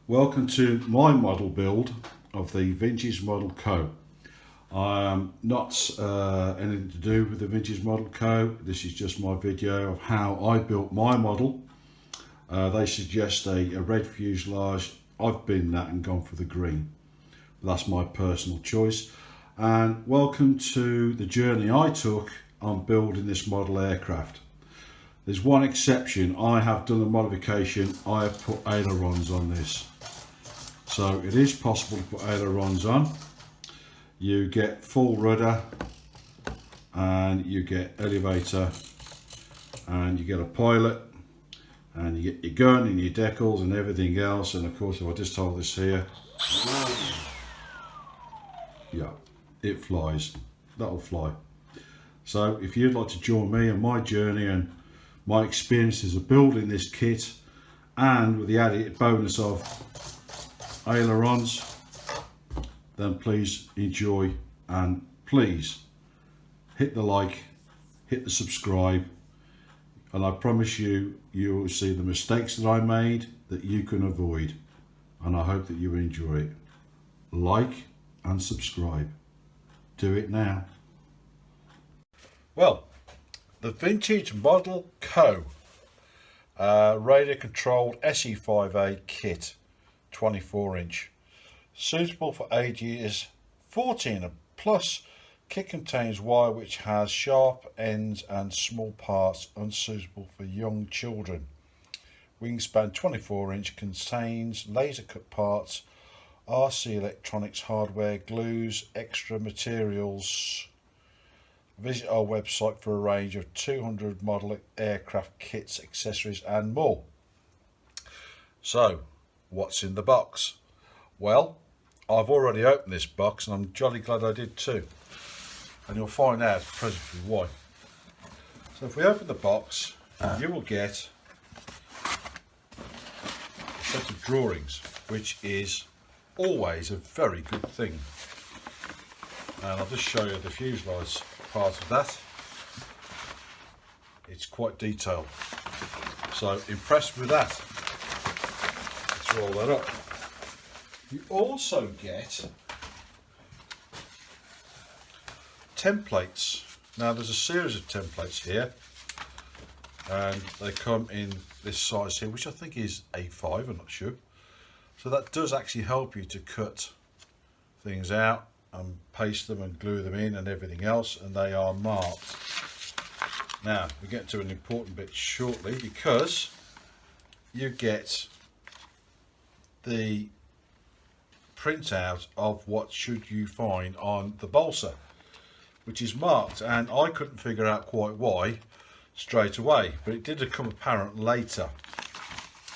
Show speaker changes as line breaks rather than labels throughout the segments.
Welcome to my model build of the Vintage Model Co. I am not anything to do with the Vintage Model Co. This is just my video of how I built my model. They suggest a red fuselage. I've been that and gone for the green. That's my personal choice. And welcome to the journey I took on building this model aircraft. There's one exception. I have done a modification. I have put ailerons on this. So it is possible to put ailerons on. You get full rudder and you get elevator and you get a pilot and you get your gun and your decals and everything else. And of course, if I just hold this here, yeah, it flies. That'll fly. So if you'd like to join me on my journey and my experiences of building this kit, and with the added bonus of ailerons, then please enjoy, and please hit the like, hit the subscribe, and I promise you, you will see the mistakes that I made that you can avoid, and I hope that you enjoy it. Like and subscribe. Do it now. Well, the Vintage Model Co. Radio controlled SE5a kit, 24-inch, suitable for ages 14 and plus. Kit contains wire which has sharp ends and small parts, unsuitable for young children. Wingspan 24-inch, contains laser cut parts, RC electronics, hardware, glues, extra materials. Visit our website for a range of 200 model aircraft kits, accessories and more. So, what's in the box? Well, I've already opened this box and I'm jolly glad I did too. And you'll find out presently why. So if we open the box, you will get a set of drawings, which is always a very good thing. And I'll just show you the fuselage part of that. It's quite detailed, so impressed with that. Let's roll that up. You also get templates. Now there's a series of templates here, and they come in this size here, which I think is A5, I'm not sure. So that does actually help you to cut things out and paste them and glue them in and everything else, and they are marked. Now we get to an important bit shortly, because you get the printout of what should you find on the balsa, which is marked, and I couldn't figure out quite why straight away, but it did become apparent later.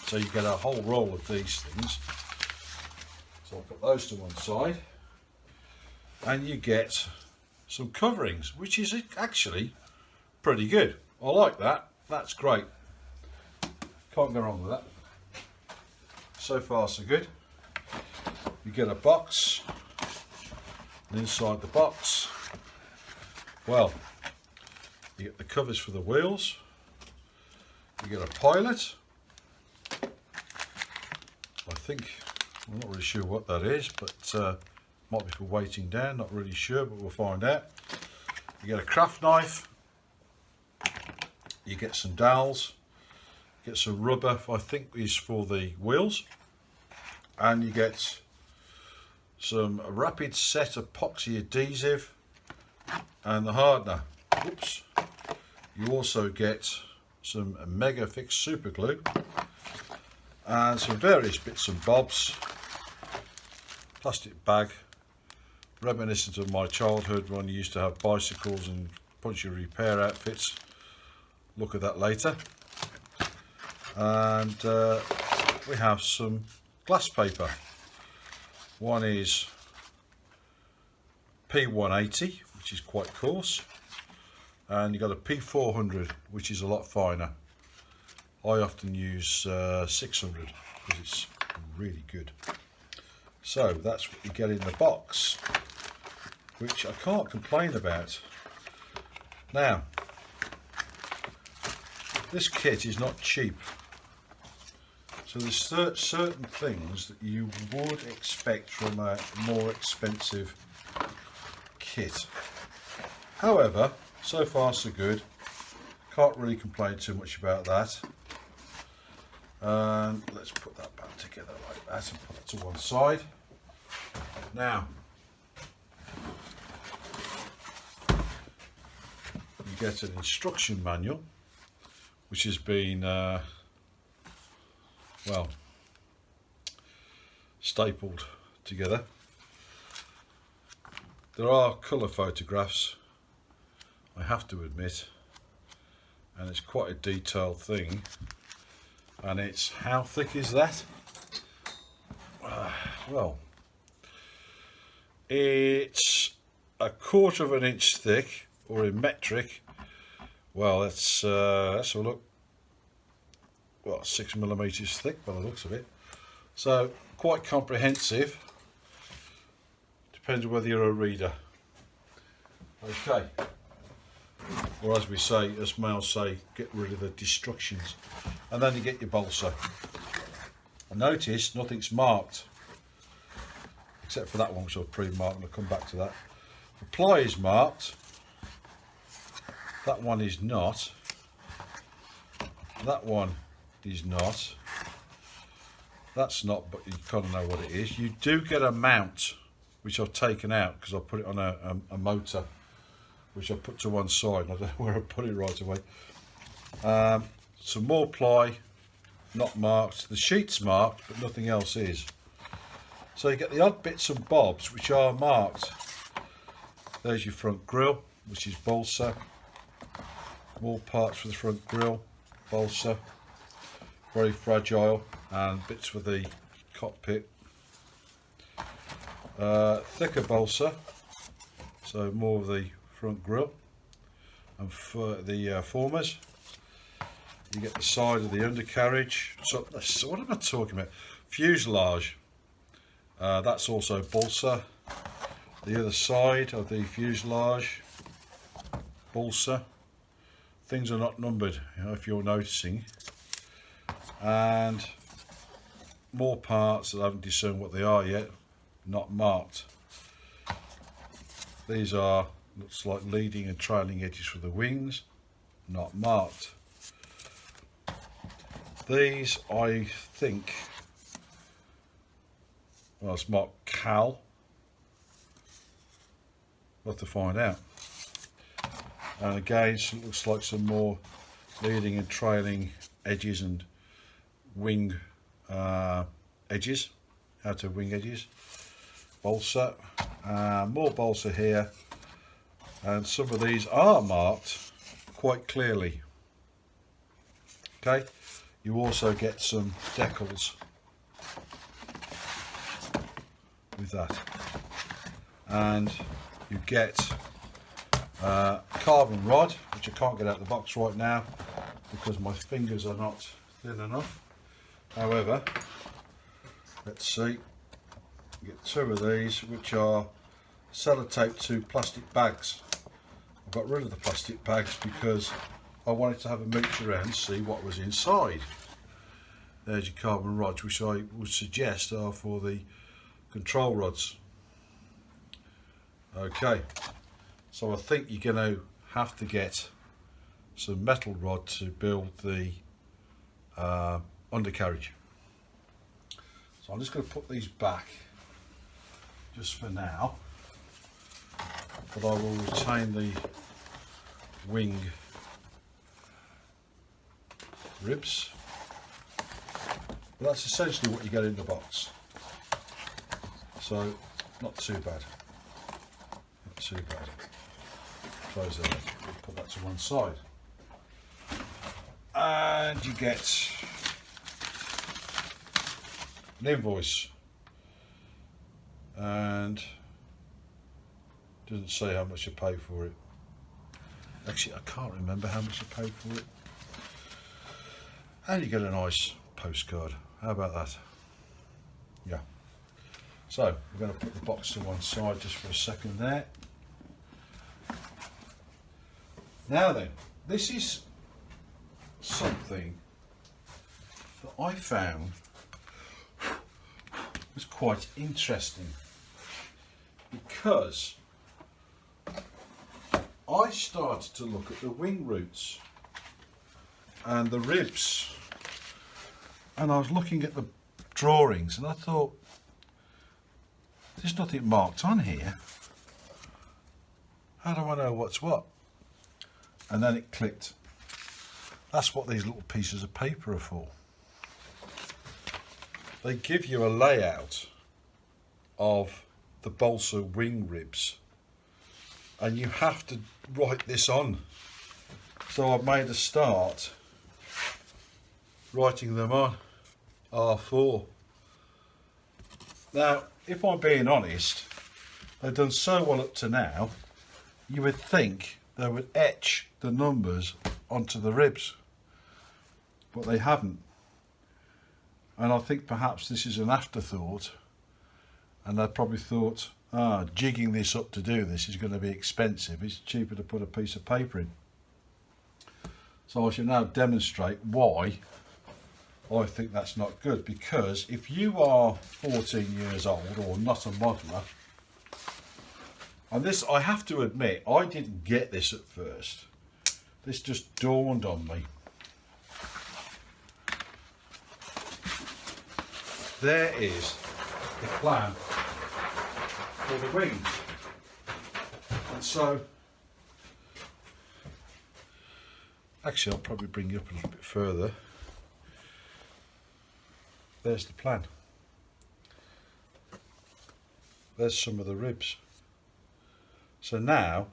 So you get a whole roll of these things. So I'll put those to one side. And you get some coverings, which is actually pretty good. I like that. That's great. Can't go wrong with that. So far so good. You get a box, and inside the box, well, you get the covers for the wheels, you get a pilot. I think, I'm not really sure what that is, but might be for weighting down, not really sure, but we'll find out. You get a craft knife, you get some dowels, you get some rubber, I think is for the wheels, and you get some rapid set epoxy adhesive and the hardener. Oops. You also get some mega fix super glue and some various bits and bobs, plastic bag, reminiscent of my childhood when I used to have bicycles and punchy repair outfits. Look at that later. And we have some glass paper. One is P180, which is quite coarse, and you've got a P400, which is a lot finer. I often use 600 because it's really good. So that's what you get in the box, which I can't complain about. Now, this kit is not cheap. So there's certain things that you would expect from a more expensive kit. However, so far so good. Can't really complain too much about that. And let's put that back together like that and put it to one side. Now, you get an instruction manual, which has been, well, stapled together. There are colour photographs, I have to admit, and it's quite a detailed thing. And it's, how thick is that? Well, it's 1/4 of an inch thick, or in metric. Well, let's have a look. Well, 6 millimeters thick by the looks of it. So quite comprehensive. Depends on whether you're a reader. Okay. Or as we say, as males say, get rid of the destructions. And then you get your balsa. And notice nothing's marked, except for that one which I've pre-marked, and I'll come back to that. The ply is marked. That one is not. That one is not. That's not, but you kind of know what it is. You do get a mount, which I've taken out because I put it on a motor, which I put to one side. I don't know where I put it right away. Some more ply, not marked. The sheet's marked, but nothing else is. So you get the odd bits and bobs which are marked. There's your front grille, which is balsa. More parts for the front grille, balsa. Very fragile, and bits for the cockpit. Thicker balsa, so more of the front grille, and for the formers. You get the side of the undercarriage. So what am I talking about? Fuselage. That's also balsa. The other side of the fuselage, balsa. Things are not numbered, you know, if you're noticing. And more parts that I haven't discerned what they are yet, not marked. These are, looks like leading and trailing edges for the wings, not marked. These, I think, well, it's marked Cal. We'll have to find out. And again, it looks like some more leading and trailing edges and wing edges, outer wing edges. Balsa, more balsa here, and some of these are marked quite clearly. Okay. You also get some decals with that, and you get carbon rod, which I can't get out of the box right now because my fingers are not thin enough. However, let's see, you get 2 of these, which are sellotaped to plastic bags. I got rid of the plastic bags because I wanted to have a mooch around to see what was inside. There's your carbon rods, which I would suggest are for the control rods. Okay, so I think you're going to have to get some metal rod to build the undercarriage. So I'm just going to put these back just for now, but I will retain the wing ribs. But that's essentially what you get in the box, so not too bad, not too bad. Close that, put that to one side, and you get an invoice, and doesn't say how much I paid for it. Actually, I can't remember how much I paid for it. And you get a nice postcard. How about that? Yeah. So we're going to put the box to one side just for a second there. Now then, this is something that I found was quite interesting, because I started to look at the wing roots and the ribs, and I was looking at the drawings and I thought, there's nothing marked on here. How do I know what's what? And then it clicked. That's what these little pieces of paper are for. They give you a layout of the balsa wing ribs, and you have to write this on. So I've made a start writing them on R4. Now, if I'm being honest, they've done so well up to now, you would think they would etch the numbers onto the ribs, but they haven't. And I think perhaps this is an afterthought, and they probably thought, jigging this up to do this is going to be expensive, it's cheaper to put a piece of paper in. So I shall now demonstrate why I think that's not good, because if you are 14 years old or not a modeler, and this, I have to admit, I didn't get this at first. This just dawned on me. There is the plan for the wings. And so, actually I'll probably bring you up a little bit further. There's the plan. There's some of the ribs. So now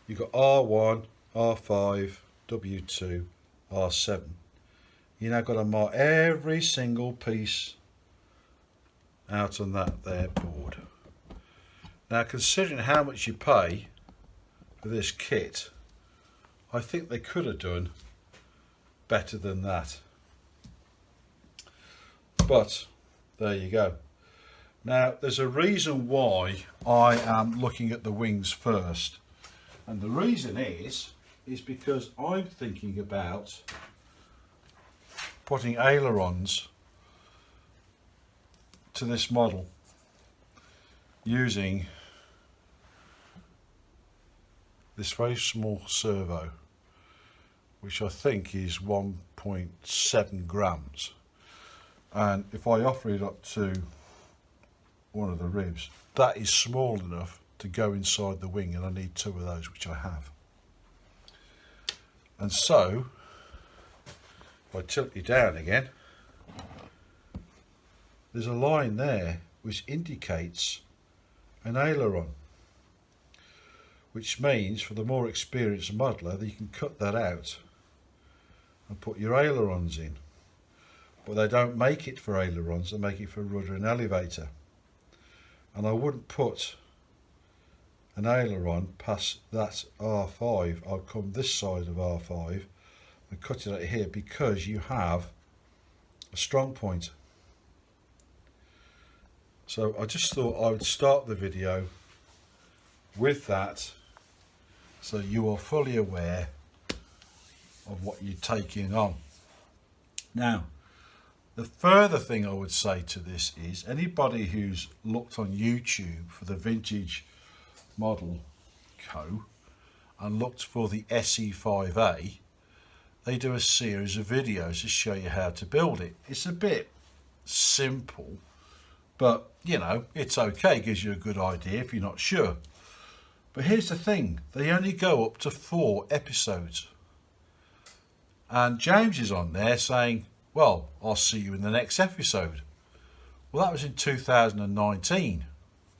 you've got R1, R5, W2, R7. You now got to mark every single piece out on that there board. Now, considering how much you pay for this kit, I think they could have done better than that. But there you go. Now, there's a reason why I am looking at the wings first, and the reason is because I'm thinking about putting ailerons to this model using this very small servo, which I think is 1.7 grams, and if I offer it up to one of the ribs, that is small enough to go inside the wing, and I need 2 of those, which I have. And so if I tilt you down again, there's a line there which indicates an aileron, which means for the more experienced modeler that you can cut that out and put your ailerons in. But they don't make it for ailerons, they make it for rudder and elevator. And I wouldn't put an aileron past that R5. I'll come this side of R5 and cut it out here, because you have a strong point. So I just thought I would start the video with that, so you are fully aware of what you're taking on. Now, the further thing I would say to this is, anybody who's looked on YouTube for the Vintage Model Co and looked for the SE5a, they do a series of videos to show you how to build it. It's a bit simple, but you know, it's okay, gives you a good idea if you're not sure. But here's the thing, they only go up to 4 episodes. And James is on there saying, well, I'll see you in the next episode. Well, that was in 2019,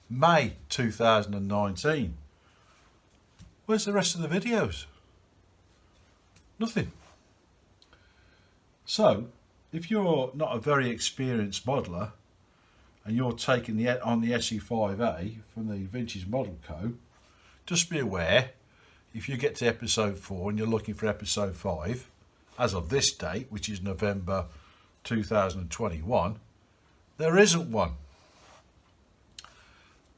May 2019. Where's the rest of the videos? Nothing. So, if you're not a very experienced modeler and you're taking on the SE5a from the Vintage Model Co, just be aware, if you get to episode 4 and you're looking for episode 5, as of this date, which is November 2021, there isn't one.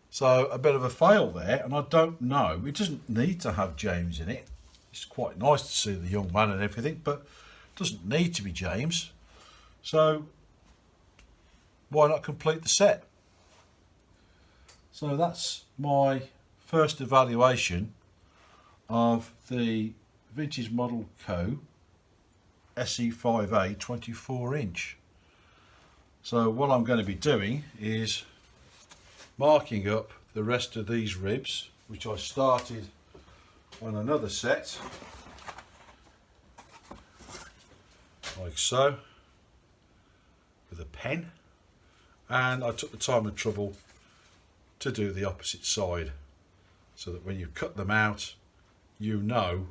So a bit of a fail there, and I don't know, it doesn't need to have James in it. It's quite nice to see the young man and everything, but it doesn't need to be James. So why not complete the set? So that's my first evaluation of the Vintage Model Co. SE5a 24-inch. So what I'm going to be doing is marking up the rest of these ribs, which I started on another set, like so, with a pen, and I took the time and trouble to do the opposite side, so that when you cut them out, you know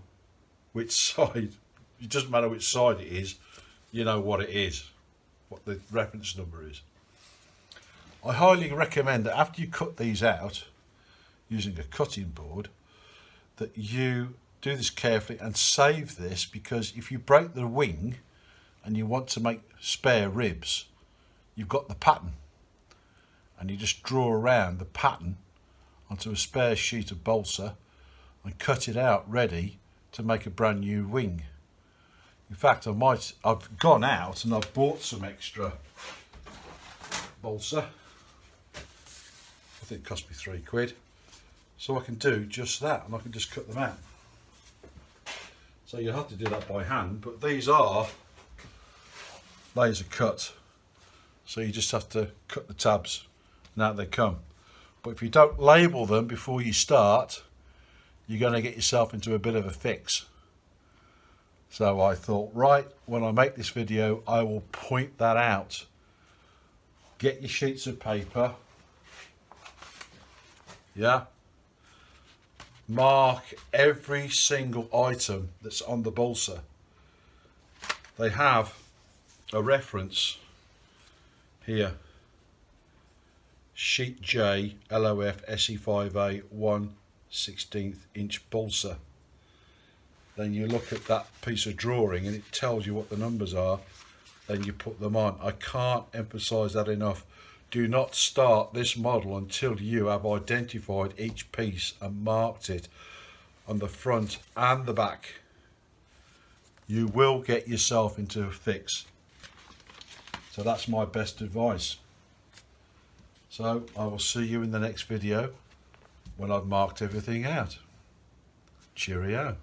which side, it doesn't matter which side it is, you know what it is, what the reference number is. I highly recommend that after you cut these out using a cutting board, that you do this carefully and save this, because if you break the wing and you want to make spare ribs, you've got the pattern, and you just draw around the pattern onto a spare sheet of balsa and cut it out ready to make a brand new wing. In fact, I've gone out and I've bought some extra balsa. I think it cost me £3, so I can do just that, and I can just cut them out. So you have to do that by hand, but these are laser cut, so you just have to cut the tabs and out they come. But if you don't label them before you start, you're going to get yourself into a bit of a fix. So I thought, right, when I make this video, I will point that out. Get your sheets of paper, yeah, mark every single item that's on the balsa. They have a reference here, sheet J LOF SE5a 1/16 inch balsa. Then you look at that piece of drawing and it tells you what the numbers are, then you put them on. I can't emphasize that enough. Do not start this model until you have identified each piece and marked it on the front and the back. You will get yourself into a fix. So that's my best advice. So I will see you in the next video when I've marked everything out. Cheerio.